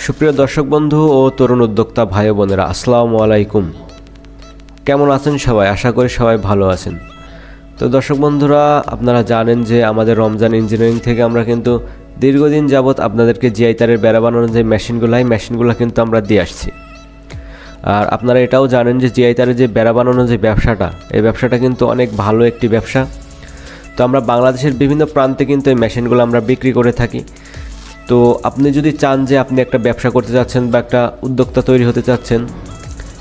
সুপ্রিয় দর্শক বন্ধু ও তরুণ উদ্যোক্তা ভাই বোনেরা, আসসালামু আলাইকুম। কেমন আছেন সবাই? আশা করি সবাই ভালো আছেন। তো দর্শক বন্ধুরা, আপনারা জানেন যে আমাদের রমজান ইঞ্জিনিয়ারিং থেকে আমরা কিন্তু দীর্ঘদিন যাবৎ আপনাদেরকে জিআই তারের বেড়া বানানোর যে মেশিনগুলো কিন্তু আমরা দিয়ে আসছি। আর আপনারা এটাও জানেন যে জিআই তারের যে বেড়া বানানোর যে ব্যবসাটা, এই ব্যবসাটা কিন্তু অনেক ভালো একটি ব্যবসা। তো আমরা বাংলাদেশের বিভিন্ন প্রান্তে কিন্তু এই মেশিনগুলো আমরা বিক্রি করে থাকি। তো আপনি যদি চান যে আপনি একটা ব্যবসা করতে চাচ্ছেন বা একটা উদ্যোক্তা তৈরি হতে চাচ্ছেন,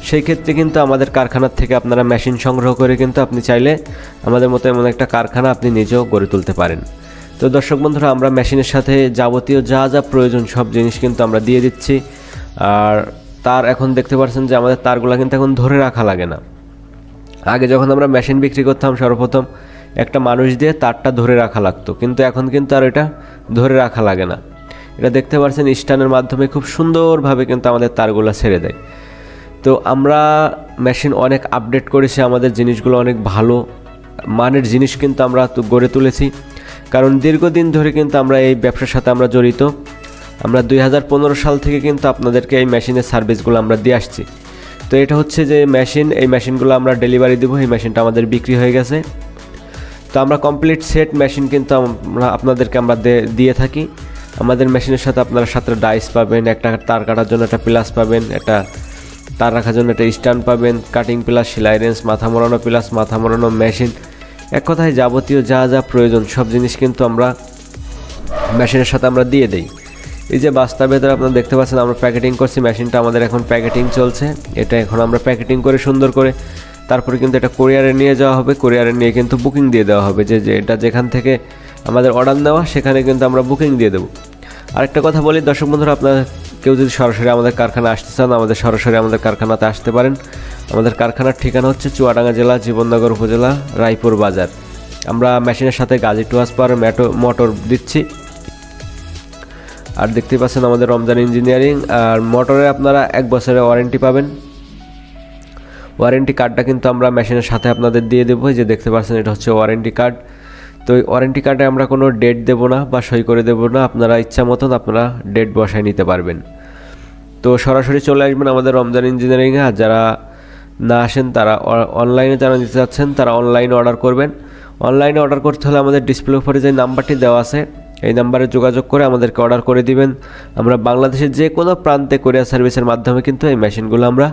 সেই ক্ষেত্রে কিন্তু আমাদের কারখানার থেকে আপনারা মেশিন সংগ্রহ করে কিন্তু আপনি চাইলে আমাদের মতো এমন একটা কারখানা আপনি নিজেও গড়ে তুলতে পারেন। তো দর্শক বন্ধুরা, আমরা মেশিনের সাথে যাবতীয় যা যা প্রয়োজন সব জিনিস কিন্তু আমরা দিয়ে দিচ্ছি। আর তার এখন দেখতে পাচ্ছেন যে আমাদের তারগুলো কিন্তু এখন ধরে রাখা লাগে না। আগে যখন আমরা মেশিন বিক্রি করতাম, সর্বপ্রথম একটা মানুষ দিয়ে তারটা ধরে রাখা লাগতো, কিন্তু এখন কিন্তু আর এটা ধরে রাখা লাগে না। এটা দেখতে পাচ্ছেন স্ট্যান্ডের মাধ্যমে খুব সুন্দরভাবে কিন্তু আমাদের তারগুলো ছেড়ে দেয়। তো আমরা মেশিন অনেক আপডেট করেছি, আমাদের জিনিসগুলো অনেক ভালো মানের জিনিস কিন্তু আমরা গড়ে তুলেছি। কারণ দীর্ঘদিন ধরে কিন্তু আমরা এই ব্যবসার সাথে আমরা জড়িত। আমরা 2015 সাল থেকে কিন্তু আপনাদেরকে এই মেশিনের সার্ভিসগুলো আমরা দিয়ে আসছি। তো এটা হচ্ছে যে মেশিন, এই মেশিনগুলো আমরা ডেলিভারি দেবো। এই মেশিনটা আমাদের বিক্রি হয়ে গেছে। তো আমরা কমপ্লিট সেট মেশিন কিন্তু আপনাদেরকে আমরা দিয়ে থাকি। আমাদের মেশিনের সাথে আপনারা 7টা ডাইস পাবেন, একটা তার কাটার জন্য একটা প্লাস পাবেন, একটা তার রাখার জন্য একটা স্ট্যান্ড পাবেন, কাটিং প্লাস, সেলাই রেঞ্জ, মাথা মোড়ানো প্লাস, মাথা মোড়ানো মেশিন, এক কথায় যাবতীয় যা যা প্রয়োজন সব জিনিস কিন্তু আমরা মেশিনের সাথে আমরা দিয়ে দেই। এই যে বাস্তার ভেতরে আপনারা দেখতে পাচ্ছেন আমরা প্যাকেটিং করছি, মেশিনটা আমাদের এখন প্যাকেটিং চলছে। এটা এখন আমরা প্যাকেটিং করে সুন্দর করে তারপরে কিন্তু এটা কোরিয়ারে নিয়ে যাওয়া হবে। কোরিয়ারে নিয়ে কিন্তু বুকিং দিয়ে দেওয়া হবে, যে এটা যেখান থেকে আমাদের অর্ডার নেওয়া সেখানে কিন্তু আমরা বুকিং দিয়ে দেবো। আরেকটা কথা বলি দর্শক বন্ধুরা, আপনারা কেউ যদি সরাসরি আমাদের কারখানা আসতে চান, সরাসরি আমাদের কারখানাতে আসতে পারেন। আমাদের কারখানার ঠিকানা হচ্ছে চুয়াডাঙ্গা জেলা, জীবননগর উপজেলা, রায়পুর বাজার। আমরা মেশিনের সাথে গাজী টুয়াস পাওয়ার মোটর দিচ্ছি। আর দেখতে পাচ্ছেন আমাদের রমজান ইঞ্জিনিয়ারিং। আর মোটরে আপনারা 1 বছরের ওয়ারেন্টি পাবেন। ওয়ারেন্টি কার্ডটা কিন্তু আমরা মেশিনের সাথে আপনাদের দিয়ে দেবো। যে দেখতে পাচ্ছেন এটা হচ্ছে ওয়ারেন্টি কার্ড। তো এই ওয়ারেন্টি কার্ডে আমরা কোনো ডেট দেবো না বা সই করে দেবো না, আপনারা ইচ্ছা মতন আপনারা ডেট বসায় নিতে পারবেন। তো সরাসরি চলে আসবেন আমাদের রমজান ইঞ্জিনিয়ারিংয়ে। আর যারা না আসেন তারা অনলাইনে যারা নিতে চাচ্ছেন তারা অনলাইনে অর্ডার করবেন। অনলাইনে অর্ডার করতে হলে আমাদের ডিসপ্লে উপরে যে নাম্বারটি দেওয়া আছে এই নাম্বারে যোগাযোগ করে আমাদেরকে অর্ডার করে দিবেন। আমরা বাংলাদেশের যে কোনো প্রান্তে কুরিয়ার সার্ভিসের মাধ্যমে কিন্তু এই মেশিনগুলো আমরা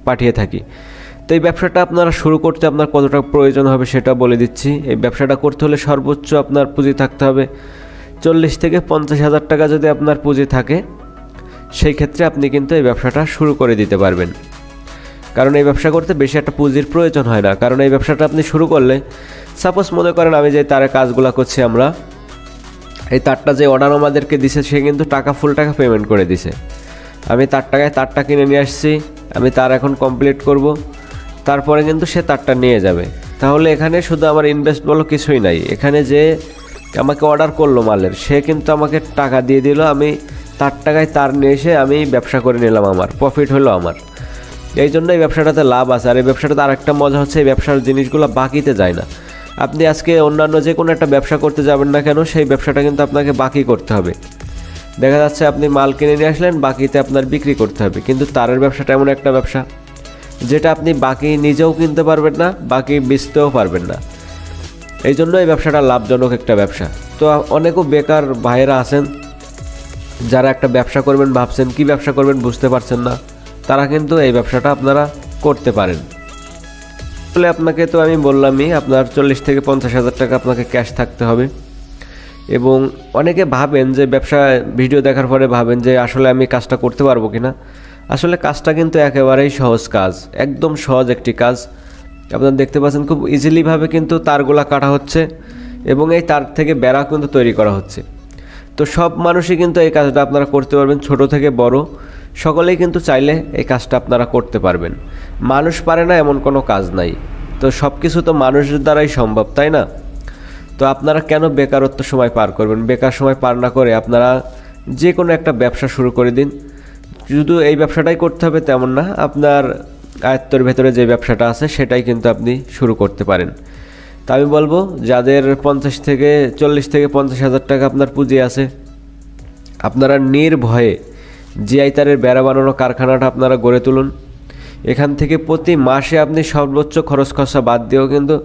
পাঠিয়ে থাকি। তো এই ব্যবসাটা আপনারা শুরু করতে আপনার কত টাকা প্রয়োজন হবে সেটা বলে দিচ্ছি। এই ব্যবসাটা করতে হলে সর্বোচ্চ আপনার পুঁজি থাকতে হবে 40 থেকে 50 হাজার টাকা। যদি আপনার পুঁজি থাকে সেই ক্ষেত্রে আপনি কিন্তু এই ব্যবসাটা শুরু করে দিতে পারবেন। কারণ এই ব্যবসা করতে বেশি একটা পুঁজির প্রয়োজন হয় না। কারণ এই ব্যবসাটা আপনি শুরু করলে, সাপোজ মনে করেন আমি যে তারের কাজগুলো করছি, আমরা এই তারটা যে অর্ডার আমাদেরকে দিছে সে কিন্তু ফুল টাকা পেমেন্ট করে দিছে। আমি তার টাকায় তারটা কিনে নিয়ে আসছি, আমি তার এখন কমপ্লিট করব, তারপরে কিন্তু সে তারটা নিয়ে যাবে। তাহলে এখানে শুধু আমার ইনভেস্ট বলো কিছুই নাই। এখানে যে আমাকে অর্ডার করলো মালের, সে কিন্তু আমাকে টাকা দিয়ে দিল, আমি তার টাকায় তার নিয়ে এসে আমি ব্যবসা করে নিলাম, আমার প্রফিট হলো আমার। এই জন্য এই ব্যবসাটাতে লাভ আছে। আর এই ব্যবসাটাতে আরেকটা মজা হচ্ছে, এই ব্যবসার জিনিসগুলো বাকিতে যায় না। আপনি আজকে অন্যান্য যে কোনো একটা ব্যবসা করতে যাবেন না কেন, সেই ব্যবসাটা কিন্তু আপনাকে বাকি করতে হবে। দেখা যাচ্ছে আপনি মাল কিনে নিয়ে আসলেন, বাকিতে আপনার বিক্রি করতে হবে। কিন্তু তারের ব্যবসাটা এমন একটা ব্যবসা যেটা আপনি বাকি নিজেও কিনতে পারবেন না, বাকি বেচতেও পারবেন না। এই জন্য এই ব্যবসাটা লাভজনক একটা ব্যবসা। তো অনেকও বেকার ভাইয়েরা আছেন যারা একটা ব্যবসা করবেন ভাবছেন, কি ব্যবসা করবেন বুঝতে পারছেন না, তারা কিন্তু এই ব্যবসাটা আপনারা করতে পারেন। আসলে আপনাকে তো আমি বললামই, আপনার 40 থেকে 50 হাজার টাকা আপনাকে ক্যাশ থাকতে হবে। এবং অনেকে ভাবেন যে ব্যবসা ভিডিও দেখার পরে ভাবেন যে আসলে আমি কাজটা করতে পারবো কিনা। আসলে কাজটা কিন্তু একেবারেই সহজ কাজ, একদম সহজ একটি কাজ। আপনারা দেখতে পাচ্ছেন খুব ইজিলিভাবে কিন্তু তারগুলা কাটা হচ্ছে এবং এই তার থেকে বেড়া কিন্তু তৈরি করা হচ্ছে। তো সব মানুষই কিন্তু এই কাজটা আপনারা করতে পারবেন, ছোট থেকে বড় সকলেই কিন্তু চাইলে এই কাজটা আপনারা করতে পারবেন। মানুষ পারে না এমন কোনো কাজ নাই। তো সব কিছু তো মানুষের দ্বারাই সম্ভব, তাই না? তো আপনারা কেন বেকারত্ব সময় পার করবেন? বেকার সময় পার না করে আপনারা যে কোনো একটা ব্যবসা শুরু করে দিন। শুধু এই ব্যবসাটাই করতে হবে তেমন না, আপনার আয়ত্তের ভেতরে যে ব্যবসাটা আছে সেটাই কিন্তু আপনি শুরু করতে পারেন। তা আমি বলবো যাদের 40 থেকে 50 হাজার টাকা আপনার পুঁজি আছে, আপনারা নির্ভয়ে জিআই তারের বেড়া বানানো কারখানাটা আপনারা গড়ে তুলুন। এখান থেকে প্রতি মাসে আপনি সর্বোচ্চ খরচ খরচা বাদ দিয়েও কিন্তু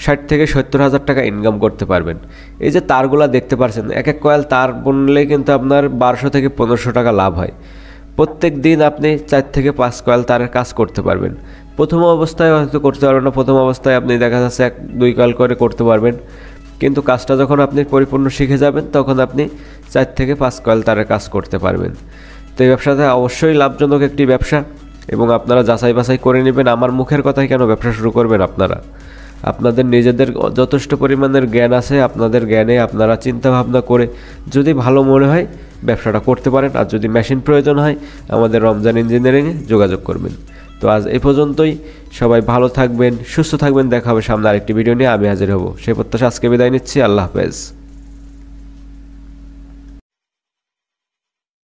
60 থেকে 70 হাজার টাকা ইনকাম করতে পারবেন। এই যে তারগুলা দেখতে পাচ্ছেন, এক এক কয়েল তার বুনলে কিন্তু আপনার 1200 থেকে 1500 টাকা লাভ হয়। প্রত্যেক দিন আপনি 4 থেকে 5 কয়েল তারের কাজ করতে পারবেন। প্রথম অবস্থায় হয়তো করতে পারবেন না, প্রথম অবস্থায় আপনি দেখা যাচ্ছে 1-2 কয়েল করে করতে পারবেন, কিন্তু কাজটা যখন আপনি পরিপূর্ণ শিখে যাবেন তখন আপনি 4 থেকে 5 কয়েল তারের কাজ করতে পারবেন। তো এই ব্যবসাটা অবশ্যই লাভজনক একটি ব্যবসা, এবং আপনারা যাচাই বাছাই করে নেবেন। আমার মুখের কথায় কেন ব্যবসা শুরু করবেন? আপনাদের নিজেদের যথেষ্ট পরিমাণের জ্ঞান আছে, আপনাদের জ্ঞানে আপনারা চিন্তা ভাবনা করে যদি ভালো মনে হয় ব্যবসাটা করতে পারেন। আর যদি মেশিন প্রয়োজন হয় আমাদের রমজান ইঞ্জিনিয়ারিংয়ে যোগাযোগ করবেন। তো আজ এই পর্যন্তই, সবাই ভালো থাকবেন, সুস্থ থাকবেন। দেখা হবে সামনে আরেকটি ভিডিও নিয়ে, আমি হাজির হব। সেই প্রত্যাশা আজকে বিদায় নিচ্ছি। আল্লাহ হাফেজ।